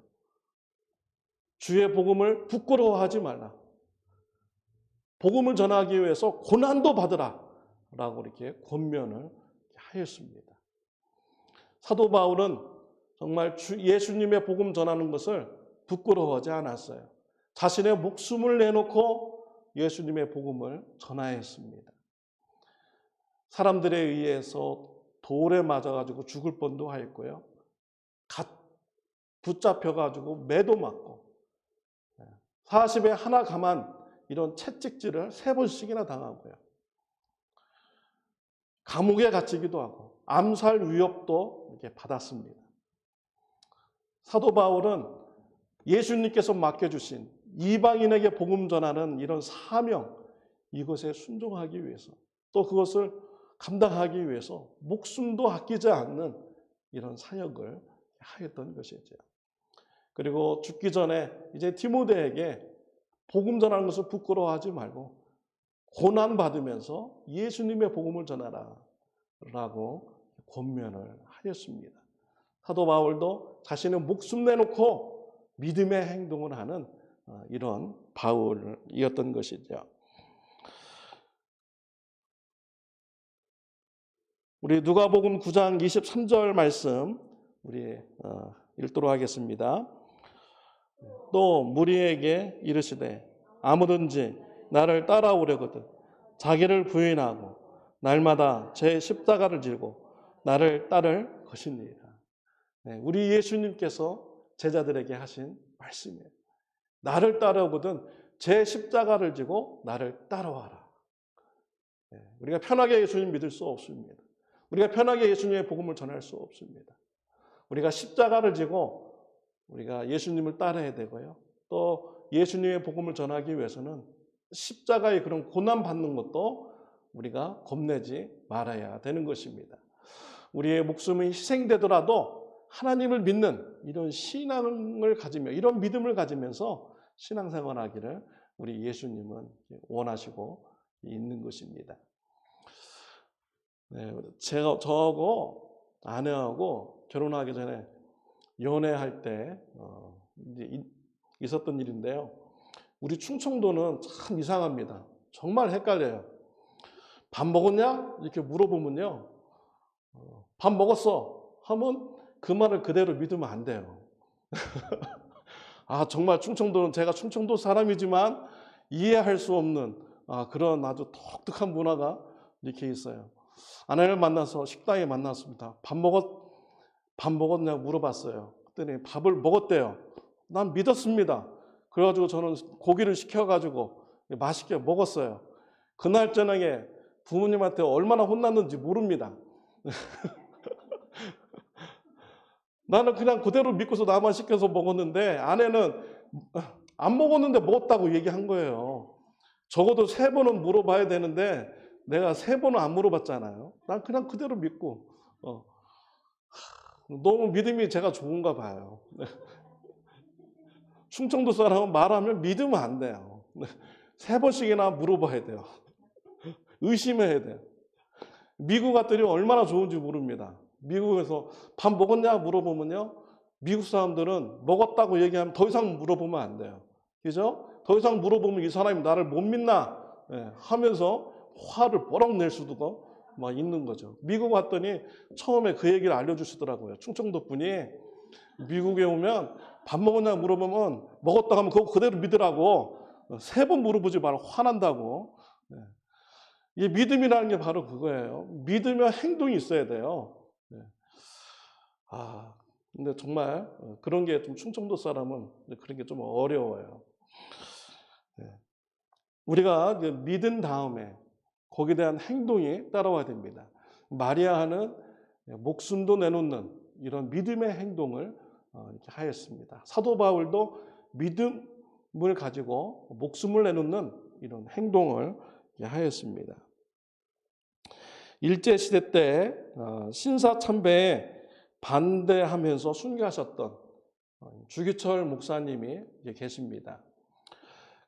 주의 복음을 부끄러워하지 말라. 복음을 전하기 위해서 고난도 받으라 라고 이렇게 권면을 하였습니다. 사도 바울은 정말 예수님의 복음 전하는 것을 부끄러워하지 않았어요. 자신의 목숨을 내놓고 예수님의 복음을 전하였습니다. 사람들에 의해서 돌에 맞아가지고 죽을 뻔도 하였고요. 붙잡혀가지고 매도 맞고 40에 하나 감한 이런 채찍질을 3번씩이나 당하고요. 감옥에 갇히기도 하고 암살 위협도 이렇게 받았습니다. 사도 바울은 예수님께서 맡겨주신 이방인에게 복음 전하는 이런 사명, 이것에 순종하기 위해서 또 그것을 감당하기 위해서 목숨도 아끼지 않는 이런 사역을 하였던 것이죠. 그리고 죽기 전에 이제 디모데에게 복음 전하는 것을 부끄러워하지 말고 고난 받으면서 예수님의 복음을 전하라 라고 권면을 하였습니다. 사도 바울도 자신의 목숨 내놓고 믿음의 행동을 하는 이런 바울이었던 것이죠. 우리 누가복음 9장 23절 말씀 우리 읽도록 하겠습니다. 또 무리에게 이르시되 아무든지 나를 따라오려거든 자기를 부인하고 날마다 제 십자가를 지고 나를 따를 것이니라. 우리 예수님께서 제자들에게 하신 말씀이에요. 나를 따라오거든 제 십자가를 지고 나를 따라와라. 우리가 편하게 예수님 믿을 수 없습니다. 우리가 편하게 예수님의 복음을 전할 수 없습니다. 우리가 십자가를 지고 우리가 예수님을 따라야 되고요. 또 예수님의 복음을 전하기 위해서는 십자가의 그런 고난 받는 것도 우리가 겁내지 말아야 되는 것입니다. 우리의 목숨이 희생되더라도 하나님을 믿는 이런 신앙을 가지며 이런 믿음을 가지면서 신앙생활하기를 우리 예수님은 원하시고 있는 것입니다. 저하고 아내하고 결혼하기 전에 연애할 때 있었던 일인데요. 우리 충청도는 참 이상합니다. 정말 헷갈려요. 밥 먹었냐? 이렇게 물어보면요. 밥 먹었어 하면 그 말을 그대로 믿으면 안 돼요. 정말 충청도는 제가 충청도 사람이지만 이해할 수 없는 그런 아주 독특한 문화가 이렇게 있어요. 아내를 만나서 식당에 만났습니다. 밥 먹었냐고 물어봤어요. 그랬더니 밥을 먹었대요. 난 믿었습니다. 그래가지고 저는 고기를 시켜가지고 맛있게 먹었어요. 그날 저녁에 부모님한테 얼마나 혼났는지 모릅니다. 나는 그냥 그대로 믿고서 나만 시켜서 먹었는데 아내는 안 먹었는데 먹었다고 얘기한 거예요. 적어도 3번은 물어봐야 되는데 내가 3번은 안 물어봤잖아요. 난 그냥 그대로 믿고 너무 믿음이 제가 좋은가 봐요. 충청도 사람은 말하면 믿으면 안 돼요. 3번씩이나 물어봐야 돼요. 의심해야 돼요. 미국 갔더니 얼마나 좋은지 모릅니다. 미국에서 밥 먹었냐 물어보면요. 미국 사람들은 먹었다고 얘기하면 더 이상 물어보면 안 돼요. 그죠? 더 이상 물어보면 이 사람이 나를 못 믿나 하면서 화를 뽀록 낼 수도 막 있는 거죠. 미국 왔더니 처음에 그 얘기를 알려주시더라고요. 충청도 분이 미국에 오면 밥 먹었냐 물어보면 먹었다고 하면 그거 그대로 믿으라고 3번 물어보지 말고 화난다고. 이 믿음이라는 게 바로 그거예요. 믿으면 행동이 있어야 돼요. 근데 정말 그런 게 좀 충청도 사람은 그런 게 좀 어려워요. 우리가 믿은 다음에 거기에 대한 행동이 따라와야 됩니다. 마리아는 목숨도 내놓는 이런 믿음의 행동을 이렇게 하였습니다. 사도 바울도 믿음을 가지고 목숨을 내놓는 이런 행동을 하였습니다. 일제시대 때 신사참배에 반대하면서 순교하셨던 주기철 목사님이 계십니다.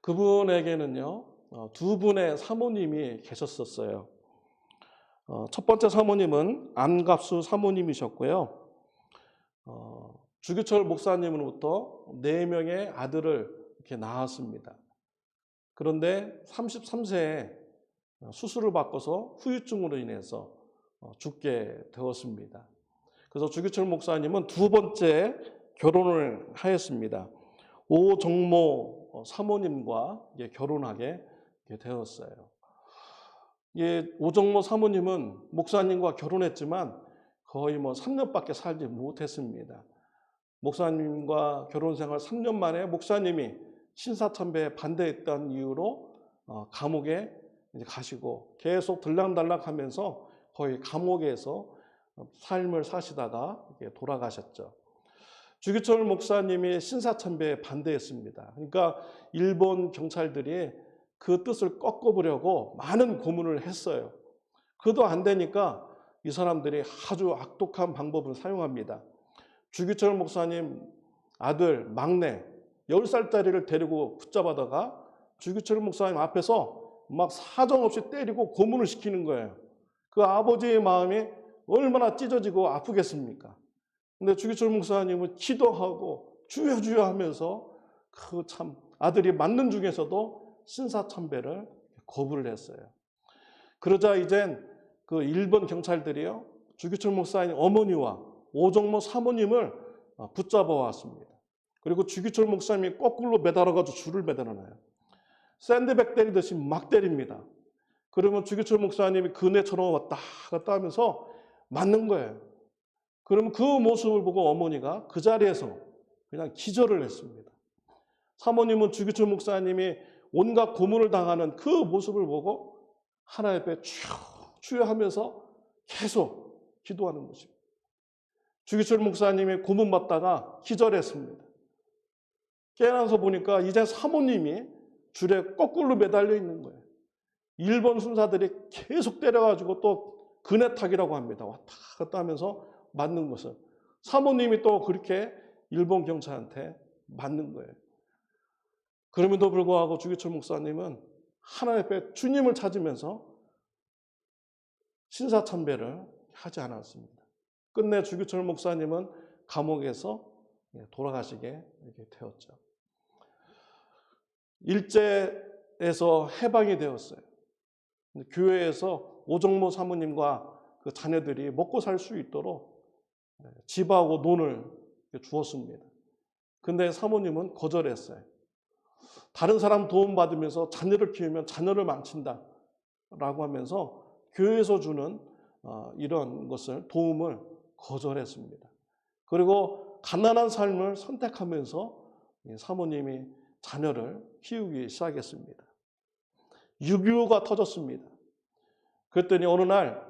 그분에게는요 2분의 사모님이 계셨었어요. 첫 번째 사모님은 안갑수 사모님이셨고요. 주기철 목사님으로부터 4명의 아들을 이렇게 낳았습니다. 그런데 33세에 수술을 받고서 후유증으로 인해서 죽게 되었습니다. 그래서 주기철 목사님은 2번째 결혼을 하였습니다. 오정모 사모님과 결혼하게 되었어요. 오정모 사모님은 목사님과 결혼했지만 거의 3년밖에 살지 못했습니다. 목사님과 결혼 생활 3년 만에 목사님이 신사참배에 반대했던 이유로 감옥에 가시고 계속 들락달락하면서 거의 감옥에서 삶을 사시다가 돌아가셨죠. 주기철 목사님이 신사참배에 반대했습니다. 그러니까 일본 경찰들이 그 뜻을 꺾어보려고 많은 고문을 했어요. 그도 안 되니까 이 사람들이 아주 악독한 방법을 사용합니다. 주기철 목사님 아들 막내 10살짜리를 데리고 붙잡아다가 주기철 목사님 앞에서 막 사정없이 때리고 고문을 시키는 거예요. 그 아버지의 마음이 얼마나 찢어지고 아프겠습니까? 근데 주기철 목사님은 기도하고 주여 주여 하면서 그 참 아들이 맞는 중에서도 신사참배를 거부를 했어요. 그러자 이젠 그 일본 경찰들이요, 주기철 목사님 어머니와 오정모 사모님을 붙잡아 왔습니다. 그리고 주기철 목사님이 거꾸로 매달아가지고 줄을 매달아놔요. 샌드백 때리듯이 막 때립니다. 그러면 주기철 목사님이 그네처럼 왔다 갔다 하면서 맞는 거예요. 그러면 그 모습을 보고 어머니가 그 자리에서 그냥 기절을 했습니다. 사모님은 주기철 목사님이 온갖 고문을 당하는 그 모습을 보고 하나님 앞에 주여 하면서 계속 기도하는 것입니다. 주기철 목사님이 고문받다가 기절했습니다. 깨어나서 보니까 이제 사모님이 줄에 거꾸로 매달려 있는 거예요. 일본 순사들이 계속 때려가지고 또 그네탁이라고 합니다. 왔다 갔다 하면서 맞는 것을. 사모님이 또 그렇게 일본 경찰한테 맞는 거예요. 그럼에도 불구하고 주기철 목사님은 하나님 앞에 주님을 찾으면서 신사참배를 하지 않았습니다. 끝내 주기철 목사님은 감옥에서 돌아가시게 이렇게 되었죠. 일제에서 해방이 되었어요. 교회에서 오정모 사모님과 그 자녀들이 먹고 살 수 있도록 집하고 논을 주었습니다. 근데 사모님은 거절했어요. 다른 사람 도움 받으면서 자녀를 키우면 자녀를 망친다 라고 하면서 교회에서 주는 이런 것을 도움을 거절했습니다. 그리고 가난한 삶을 선택하면서 사모님이 자녀를 키우기 시작했습니다. 6.25가 터졌습니다. 그랬더니 어느 날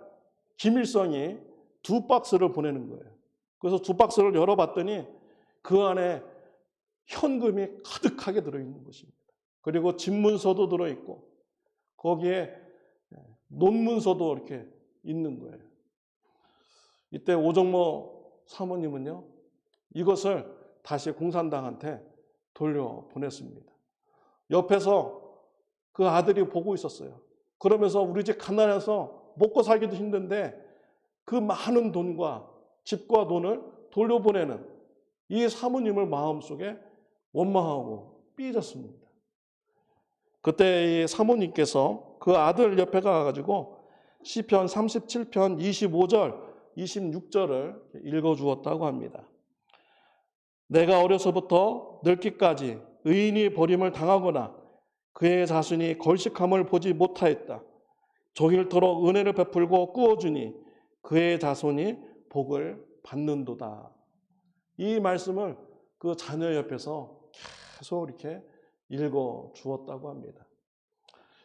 김일성이 2박스를 보내는 거예요. 그래서 2박스를 열어봤더니 그 안에 현금이 가득하게 들어있는 것입니다. 그리고 집문서도 들어있고 거기에 논문서도 이렇게 있는 거예요. 이때 오정모 사모님은요, 이것을 다시 공산당한테 돌려보냈습니다. 옆에서 그 아들이 보고 있었어요. 그러면서 우리 집 가난해서 먹고 살기도 힘든데 그 많은 돈과 집과 돈을 돌려보내는 이 사모님을 마음속에 원망하고 삐졌습니다. 그때 이 사모님께서 그 아들 옆에 가가지고 시편 37편 25절, 26절을 읽어주었다고 합니다. 내가 어려서부터 늙기까지 의인이 버림을 당하거나 그의 자손이 걸식함을 보지 못하였다. 종일토록 은혜를 베풀고 꾸어주니 그의 자손이 복을 받는도다. 이 말씀을 그 자녀 옆에서 계속 이렇게 읽어 주었다고 합니다.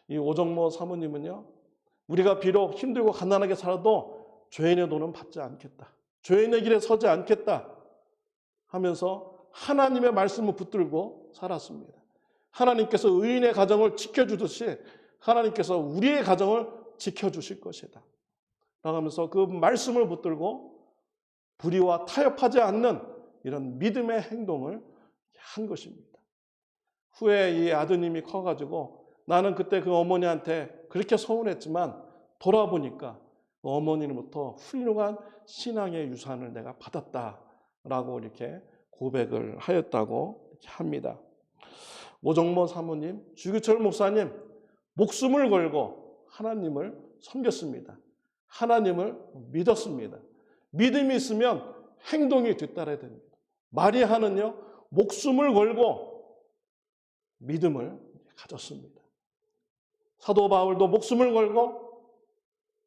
이 오정모 사모님은요, 우리가 비록 힘들고 가난하게 살아도 죄인의 돈은 받지 않겠다. 죄인의 길에 서지 않겠다 하면서 하나님의 말씀을 붙들고 살았습니다. 하나님께서 의인의 가정을 지켜주듯이 하나님께서 우리의 가정을 지켜주실 것이다 라고 하면서 그 말씀을 붙들고 불의와 타협하지 않는 이런 믿음의 행동을 한 것입니다. 후에 이 아드님이 커가지고 나는 그때 그 어머니한테 그렇게 서운했지만 돌아보니까 그 어머니로부터 훌륭한 신앙의 유산을 내가 받았다라고 이렇게 고백을 하였다고 이렇게 합니다. 오정모 사모님, 주기철 목사님 목숨을 걸고 하나님을 섬겼습니다. 하나님을 믿었습니다. 믿음이 있으면 행동이 뒤따라야 됩니다. 마리아는요, 목숨을 걸고 믿음을 가졌습니다. 사도 바울도 목숨을 걸고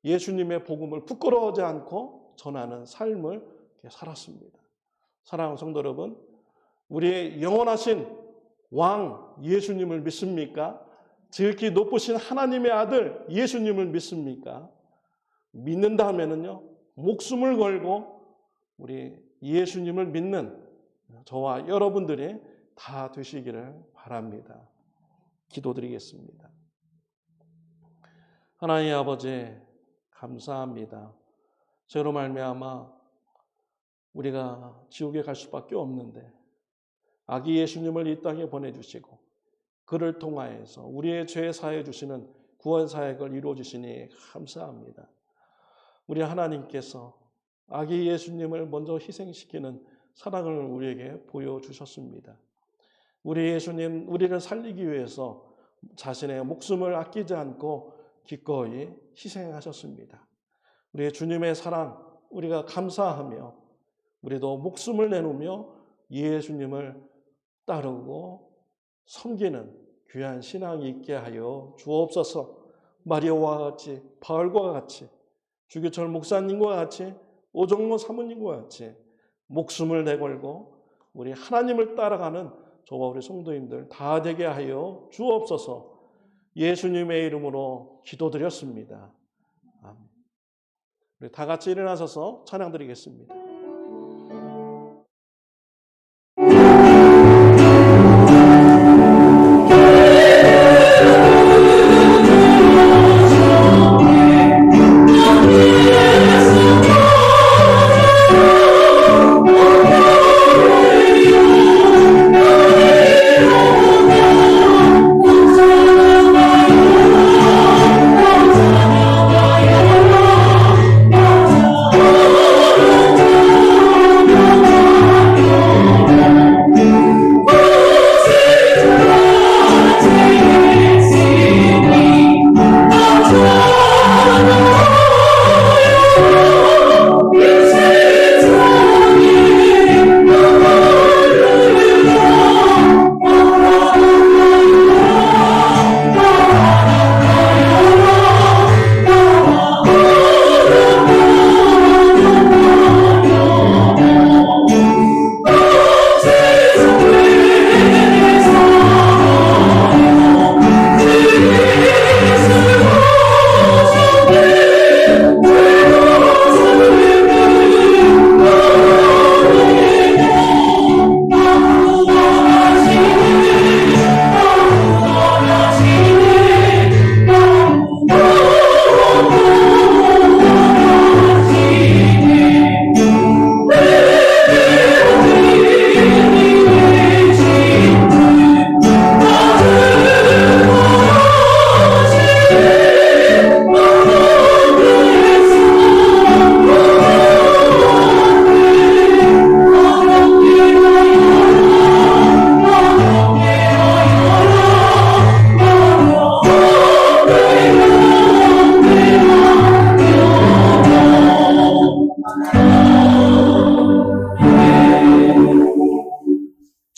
예수님의 복음을 부끄러워하지 않고 전하는 삶을 살았습니다. 사랑하는 성도 여러분, 우리의 영원하신 왕 예수님을 믿습니까? 지극히 높으신 하나님의 아들 예수님을 믿습니까? 믿는다 하면은요, 목숨을 걸고 우리 예수님을 믿는 저와 여러분들이 다 되시기를 바랍니다. 기도드리겠습니다. 하나님 아버지 감사합니다. 저로 말미암아 우리가 지옥에 갈 수밖에 없는데 아기 예수님을 이 땅에 보내주시고 그를 통하여서 우리의 죄 사해 주시는 구원 사역을 이루어 주시니 감사합니다. 우리 하나님께서 아기 예수님을 먼저 희생시키는 사랑을 우리에게 보여주셨습니다. 우리 예수님, 우리를 살리기 위해서 자신의 목숨을 아끼지 않고 기꺼이 희생하셨습니다. 우리 주님의 사랑, 우리가 감사하며 우리도 목숨을 내놓으며 예수님을 따르고 섬기는 귀한 신앙이 있게 하여 주옵소서. 마리아와 같이, 바울과 같이, 주기철 목사님과 같이, 오정모 사모님과 같이 목숨을 내걸고 우리 하나님을 따라가는 저와 우리 성도님들 다 되게 하여 주옵소서. 예수님의 이름으로 기도드렸습니다. 아멘. 우리 다 같이 일어나셔서 찬양드리겠습니다.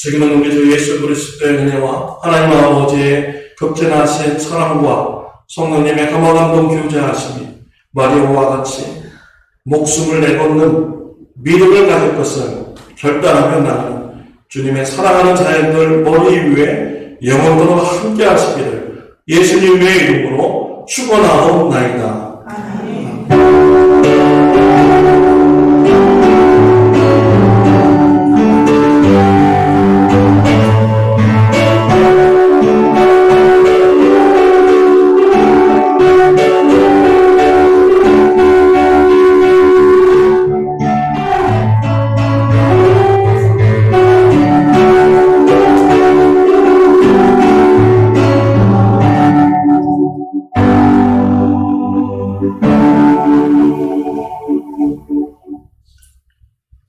지금은 우리 주 예수 그리스도의 은혜와 하나님 아버지의 극진하신 사랑과 성령님의 감화감동 교제하심이 마리아와 같이 목숨을 내놓는 믿음을 가질 것을 결단하며 나가는 주님의 사랑하는 자녀들 머리 위에 영원토록 함께 하시기를 예수님의 이름으로 축원하옵나이다.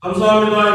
감사합니다.